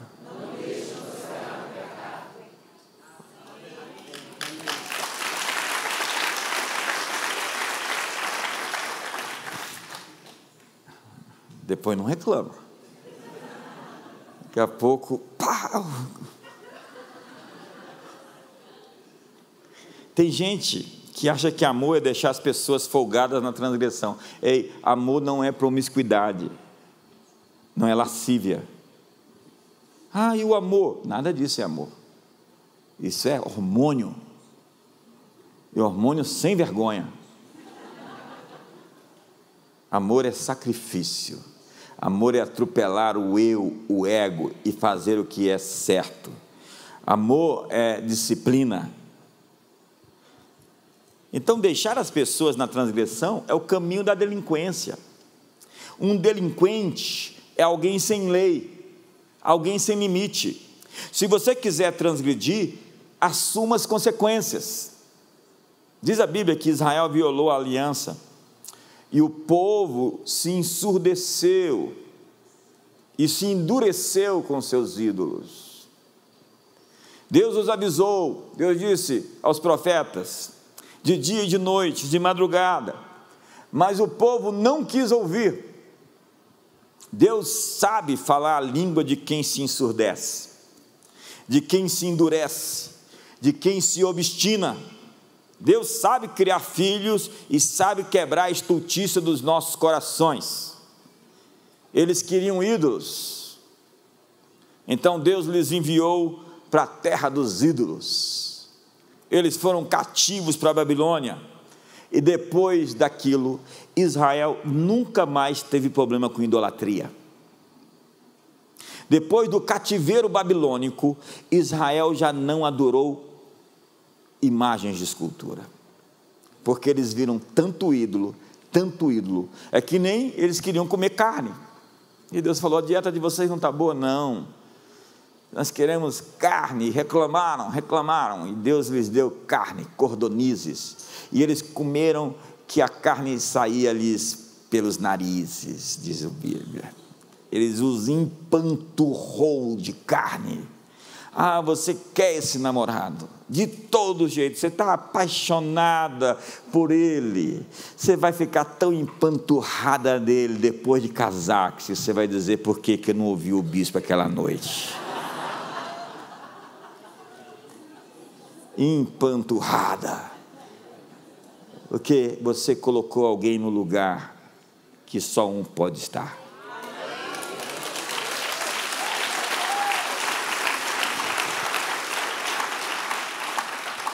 [SPEAKER 1] Depois não reclama. Daqui a pouco, pau. Tem gente que acha que amor é deixar as pessoas folgadas na transgressão. Ei, amor não é promiscuidade, não é lascívia. E o amor? Nada disso é amor. Isso é hormônio. E hormônio sem vergonha. Amor é sacrifício. Amor é atropelar o eu, o ego e fazer o que é certo. Amor é disciplina. Então, deixar as pessoas na transgressão é o caminho da delinquência. Um delinquente é alguém sem lei, alguém sem limite. Se você quiser transgredir, assuma as consequências. Diz a Bíblia que Israel violou a aliança, e o povo se ensurdeceu e se endureceu com seus ídolos. Deus os avisou, Deus disse aos profetas, de dia e de noite, de madrugada, mas o povo não quis ouvir. Deus sabe falar a língua de quem se ensurdece, de quem se endurece, de quem se obstina. Deus sabe criar filhos e sabe quebrar a estultícia dos nossos corações. Eles queriam ídolos, então Deus lhes enviou para a terra dos ídolos. Eles foram cativos para a Babilônia, e depois daquilo, Israel nunca mais teve problema com idolatria. Depois do cativeiro babilônico, Israel já não adorou imagens de escultura, porque eles viram tanto ídolo, é que nem eles queriam comer carne, e Deus falou: a dieta de vocês não está boa, não, nós queremos carne. Reclamaram, e Deus lhes deu carne, cordonizes, e eles comeram, que a carne saía-lhes pelos narizes, diz a Bíblia. Eles os empanturrou de carne. Você quer esse namorado? De todo jeito, você está apaixonada por ele, você vai ficar tão empanturrada dele depois de casar, que você vai dizer: por que eu não ouvi o bispo aquela noite? Empanturrada, porque você colocou alguém no lugar que só um pode estar.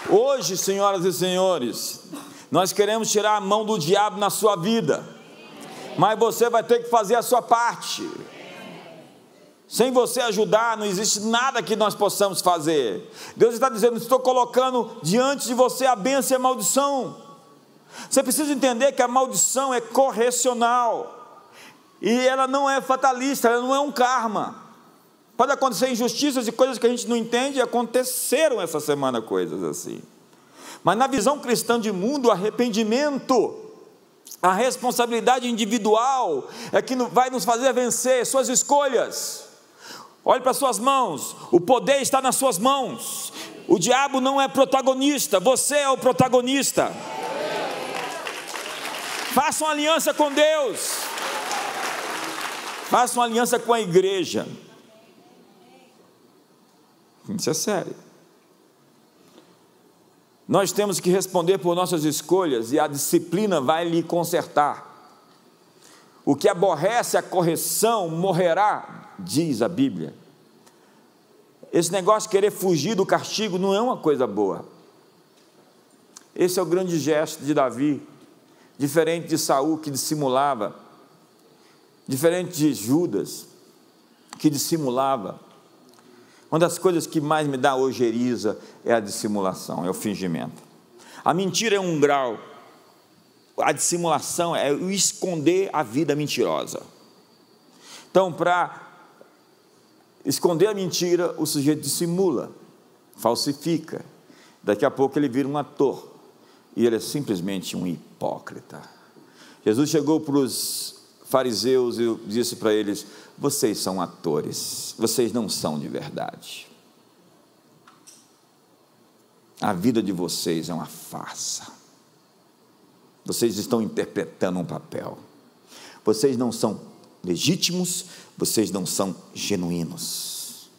[SPEAKER 1] Hoje, senhoras e senhores, Nós queremos tirar a mão do diabo na sua vida, mas você vai ter que fazer a sua parte. Sem você ajudar, não existe nada que nós possamos fazer. Deus está dizendo: estou colocando diante de você a bênção e a maldição. Você precisa entender que a maldição é correcional, e ela não é fatalista, ela não é um karma. Pode acontecer injustiças e coisas que a gente não entende, e aconteceram essa semana coisas assim. Mas na visão cristã de mundo, o arrependimento, a responsabilidade individual é que vai nos fazer vencer suas escolhas. Olhe para suas mãos, o poder está nas suas mãos. O diabo não é protagonista, você é o protagonista. Faça uma aliança com Deus, faça uma aliança com a igreja. Isso é sério. Nós temos que responder por nossas escolhas, e a disciplina vai lhe consertar. O que aborrece a correção morrerá, diz a Bíblia. Esse negócio de querer fugir do castigo não é uma coisa boa. Esse é o grande gesto de Davi, diferente de Saul, que dissimulava, diferente de Judas, que dissimulava. Uma das coisas que mais me dá ojeriza é a dissimulação, é o fingimento. A mentira é um grau, a dissimulação é o esconder a vida mentirosa. Então, para esconder a mentira, o sujeito dissimula, falsifica. Daqui a pouco ele vira um ator, e ele é simplesmente um hipócrita. Jesus chegou para os fariseus e disse para eles: vocês são atores, vocês não são de verdade. A vida de vocês é uma farsa. Vocês estão interpretando um papel. Vocês não são legítimos, vocês não são genuínos.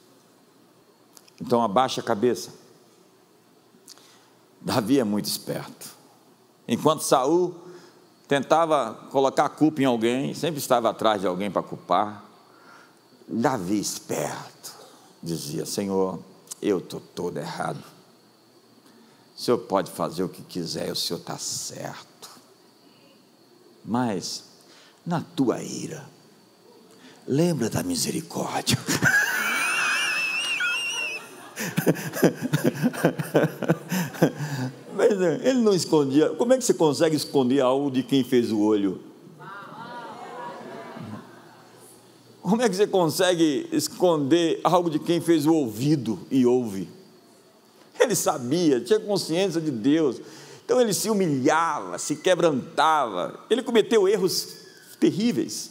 [SPEAKER 1] Então abaixa a cabeça. Davi é muito esperto. Enquanto Saul tentava colocar a culpa em alguém, sempre estava atrás de alguém para culpar, Davi, esperto, dizia: Senhor, eu estou todo errado, o Senhor pode fazer o que quiser, o Senhor está certo, mas na tua ira, lembra da misericórdia. Mas ele não escondia. Como é que você consegue esconder algo de quem fez o olho? Como é que você consegue esconder algo de quem fez o ouvido e ouve? Ele sabia, tinha consciência de Deus, então ele se humilhava, se quebrantava. Ele cometeu erros terríveis,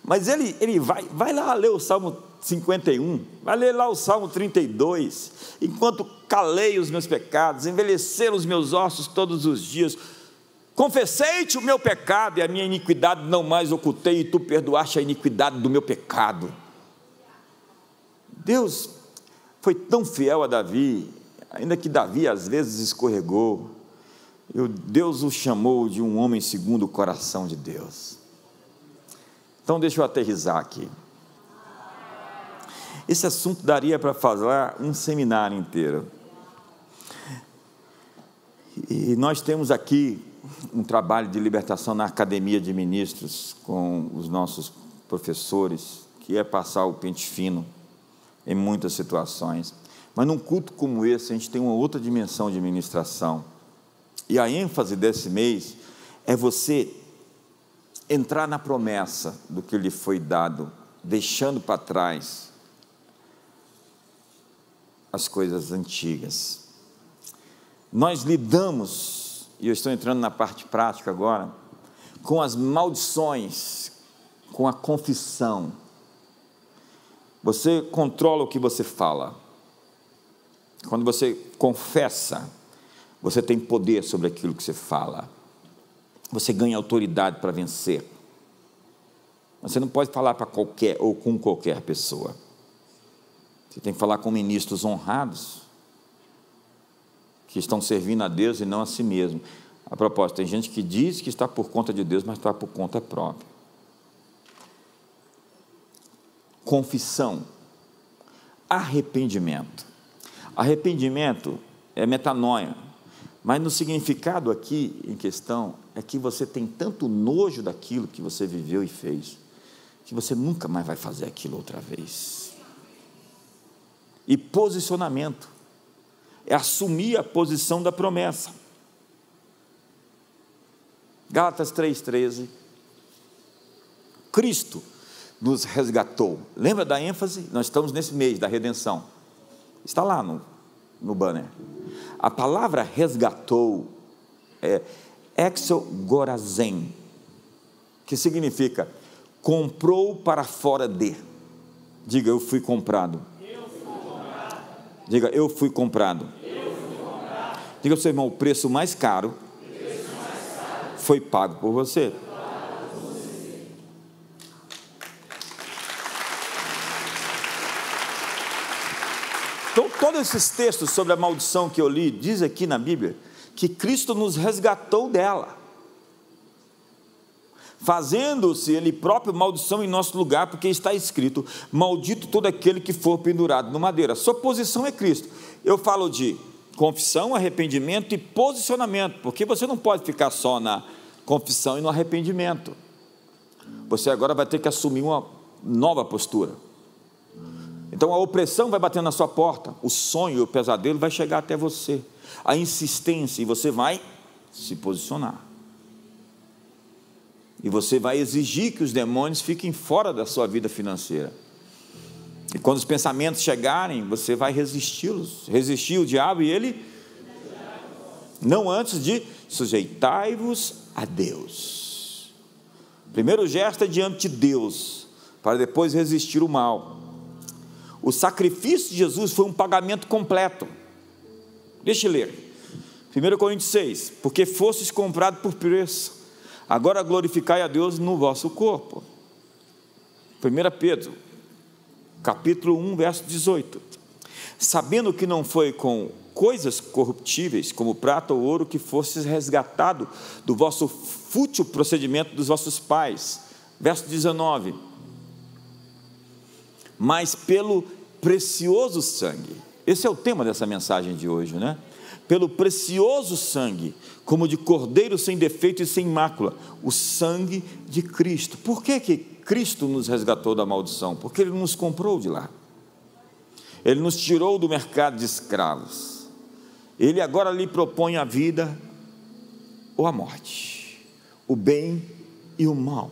[SPEAKER 1] mas ele vai lá ler o Salmo 51, vai ler lá o Salmo 32, enquanto calei os meus pecados, envelheceram os meus ossos todos os dias, confessei-te o meu pecado e a minha iniquidade não mais ocultei, e tu perdoaste a iniquidade do meu pecado. Deus foi tão fiel a Davi, ainda que Davi às vezes escorregou, Deus o chamou de um homem segundo o coração de Deus. Então deixa eu aterrissar aqui. Esse assunto daria para fazer um seminário inteiro. E nós temos aqui um trabalho de libertação na Academia de Ministros com os nossos professores, que é passar o pente fino em muitas situações. Mas num culto como esse, a gente tem uma outra dimensão de ministração. E a ênfase desse mês é você entrar na promessa do que lhe foi dado, deixando para trás as coisas antigas. Nós lidamos, e eu estou entrando na parte prática agora, com as maldições, com a confissão. Você controla o que você fala. Quando você confessa, você tem poder sobre aquilo que você fala. Você ganha autoridade para vencer. Você não pode falar para qualquer ou com qualquer pessoa. Você tem que falar com ministros honrados, que estão servindo a Deus e não a si mesmo. A propósito, tem gente que diz que está por conta de Deus, mas está por conta própria. Confissão, arrependimento. Arrependimento é metanoia. Mas no significado aqui em questão, é que você tem tanto nojo daquilo que você viveu e fez, que você nunca mais vai fazer aquilo outra vez. E posicionamento é assumir a posição da promessa. Gálatas 3,13. Cristo nos resgatou. Lembra da ênfase? Nós estamos nesse mês da redenção. Está lá no banner. A palavra resgatou é exogorazen, que significa comprou para fora de. Diga, eu fui comprado. Diga, eu fui comprado. Diga ao seu irmão, o preço mais caro foi pago por você. Então, todos esses textos sobre a maldição que eu li, diz aqui na Bíblia, que Cristo nos resgatou dela, fazendo-se Ele próprio maldição em nosso lugar, porque está escrito, maldito todo aquele que for pendurado no madeiro. A sua posição é Cristo. Eu falo de confissão, arrependimento e posicionamento, porque você não pode ficar só na confissão e no arrependimento. Você agora vai ter que assumir uma nova postura. Então a opressão vai bater na sua porta, o sonho e o pesadelo vai chegar até você, a insistência, e você vai se posicionar. E você vai exigir que os demônios fiquem fora da sua vida financeira. E quando os pensamentos chegarem, você vai resisti-los, resistir o diabo e ele, não antes de sujeitai-vos a Deus. O primeiro gesto é diante de Deus, para depois resistir o mal. O sacrifício de Jesus foi um pagamento completo. Deixa eu ler. 1 Coríntios 6. Porque fostes comprados por preço, agora glorificai a Deus no vosso corpo. 1 Pedro, capítulo 1, verso 18. Sabendo que não foi com coisas corruptíveis, como prata ou ouro, que fostes resgatado do vosso fútil procedimento dos vossos pais. Verso 19. Mas pelo precioso sangue. Esse é o tema dessa mensagem de hoje, né? Pelo precioso sangue, como de cordeiro sem defeito e sem mácula, o sangue de Cristo. Por que Cristo nos resgatou da maldição? Porque Ele nos comprou de lá. Ele nos tirou do mercado de escravos. Ele agora lhe propõe a vida ou a morte, o bem e o mal,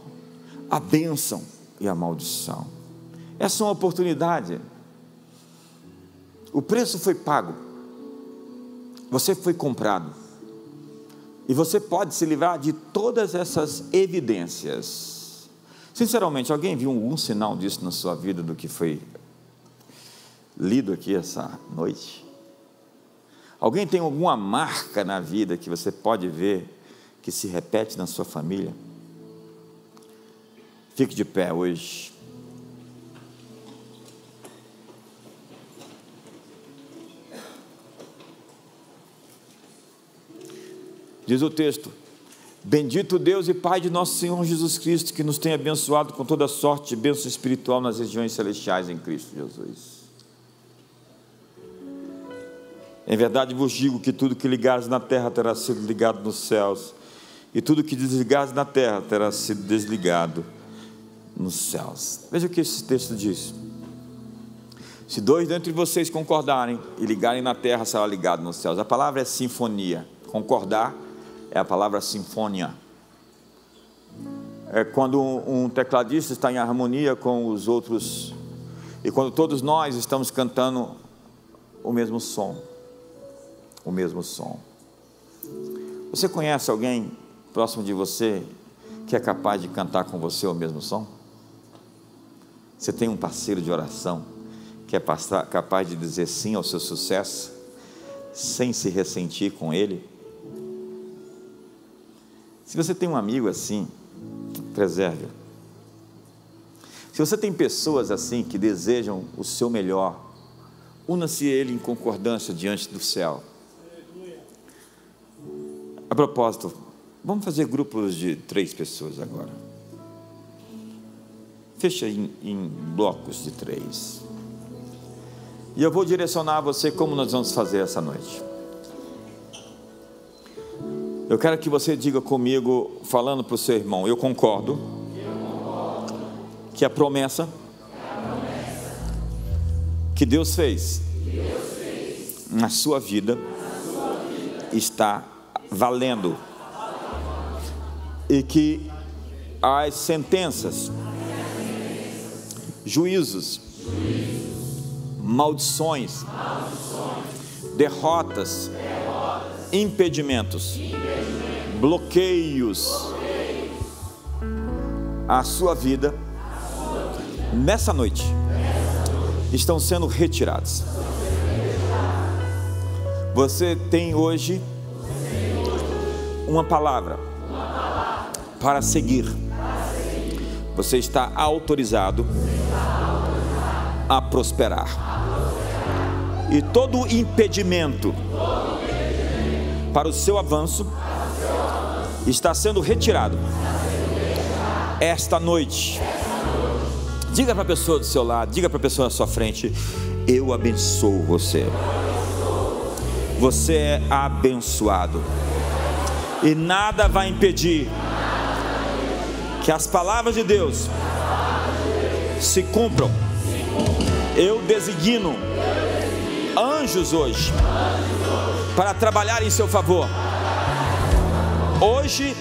[SPEAKER 1] a bênção e a maldição. Essa é uma oportunidade. O preço foi pago. Você foi comprado. E você pode se livrar de todas essas evidências. Sinceramente, alguém viu algum sinal disso na sua vida, do que foi lido aqui essa noite? Alguém tem alguma marca na vida que você pode ver que se repete na sua família? Fique de pé hoje. Diz o texto: bendito Deus e Pai de nosso Senhor Jesus Cristo, que nos tem abençoado com toda sorte de bênção espiritual nas regiões celestiais em Cristo Jesus. Em verdade vos digo que tudo que ligares na terra terá sido ligado nos céus, e tudo que desligares na terra terá sido desligado nos céus. Veja o que esse texto diz: se dois dentre vocês concordarem e ligarem na terra, será ligado nos céus. A palavra é sinfonia. Concordar é a palavra sinfonia. É quando um tecladista está em harmonia com os outros, e quando todos nós estamos cantando o mesmo som. O mesmo som. Você conhece alguém próximo de você que é capaz de cantar com você o mesmo som? Você tem um parceiro de oração que é capaz de dizer sim ao seu sucesso, sem se ressentir com ele? Se você tem um amigo assim, preserve-o. Se você tem pessoas assim que desejam o seu melhor, una-se a ele em concordância diante do céu. A propósito, vamos fazer grupos de 3 pessoas agora. Fecha em blocos de 3. E eu vou direcionar você como nós vamos fazer essa noite. Eu quero que você diga comigo, falando para o seu irmão: eu concordo que a promessa que Deus fez na sua vida está valendo, e que as sentenças, juízos, maldições, derrotas, impedimentos, bloqueios à sua vida nessa noite estão sendo retirados. Você tem hoje uma palavra para seguir. Você está autorizado a prosperar. E todo impedimento para o seu avanço está sendo retirado esta noite. Diga para a pessoa do seu lado, diga para a pessoa na sua frente: eu abençoo você. Você é abençoado, e nada vai impedir que as palavras de Deus se cumpram. Eu designo anjos hoje para trabalhar em seu favor. Hoje,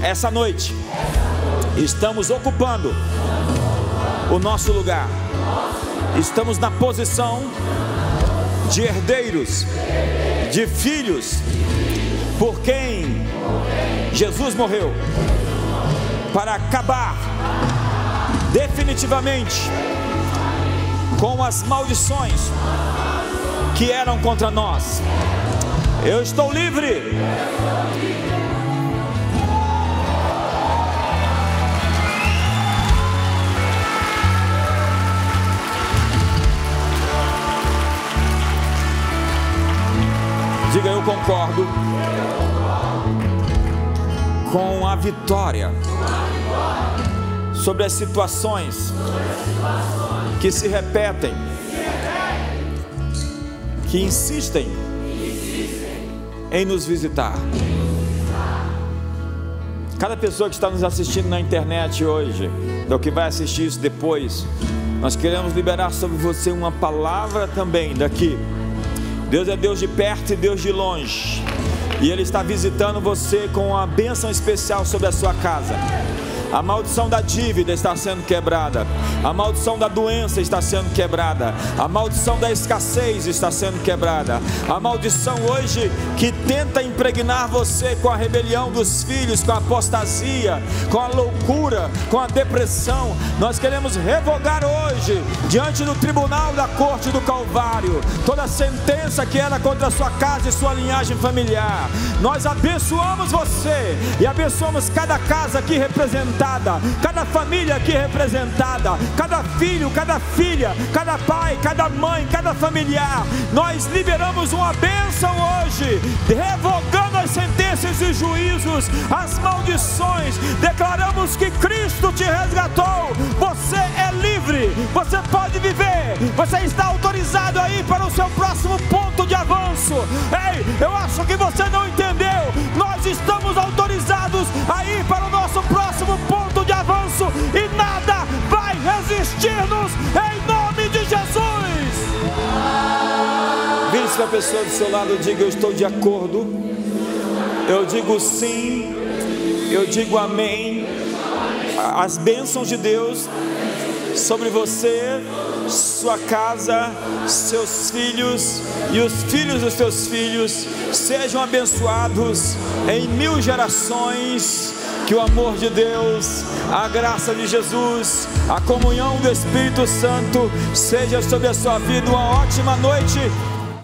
[SPEAKER 1] essa noite, estamos ocupando o nosso lugar. Estamos na posição de herdeiros, de filhos, por quem Jesus morreu, para acabar definitivamente com as maldições que eram contra nós. Eu estou livre. Diga: eu concordo com a vitória sobre as situações que se repetem, que insistem em nos visitar. Cada pessoa que está nos assistindo na internet hoje, ou que vai assistir isso depois, nós queremos liberar sobre você uma palavra também daqui. Deus é Deus de perto e Deus de longe, e Ele está visitando você com uma bênção especial sobre a sua casa. A maldição da dívida está sendo quebrada. A maldição da doença está sendo quebrada. A maldição da escassez está sendo quebrada. A maldição hoje que tenta impregnar você com a rebelião dos filhos, com a apostasia, com a loucura, com a depressão, nós queremos revogar hoje, diante do tribunal da corte do Calvário, toda sentença que era contra a sua casa e sua linhagem familiar. Nós abençoamos você e abençoamos cada casa aqui representada, cada família aqui representada, cada filho, cada filha, cada pai, cada mãe, cada familiar. Nós liberamos uma bênção hoje, revogando as sentenças e juízos, as maldições. Declaramos que Cristo te resgatou. Você é livre, você pode viver, você está autorizado aí para o seu próximo ponto de avanço. Ei, eu acho que você não entendeu. Nós estamos autorizados aí para o nosso próximo ponto de avanço, e nada vai resistir-nos, em nome de Jesus. Vire para a pessoa do seu lado e diga: eu estou de acordo, eu digo sim, eu digo amém. As bênçãos de Deus sobre você, sua casa, seus filhos e os filhos dos seus filhos sejam abençoados em 1000 gerações. Que o amor de Deus, a graça de Jesus, a comunhão do Espírito Santo seja sobre a sua vida. Uma ótima noite.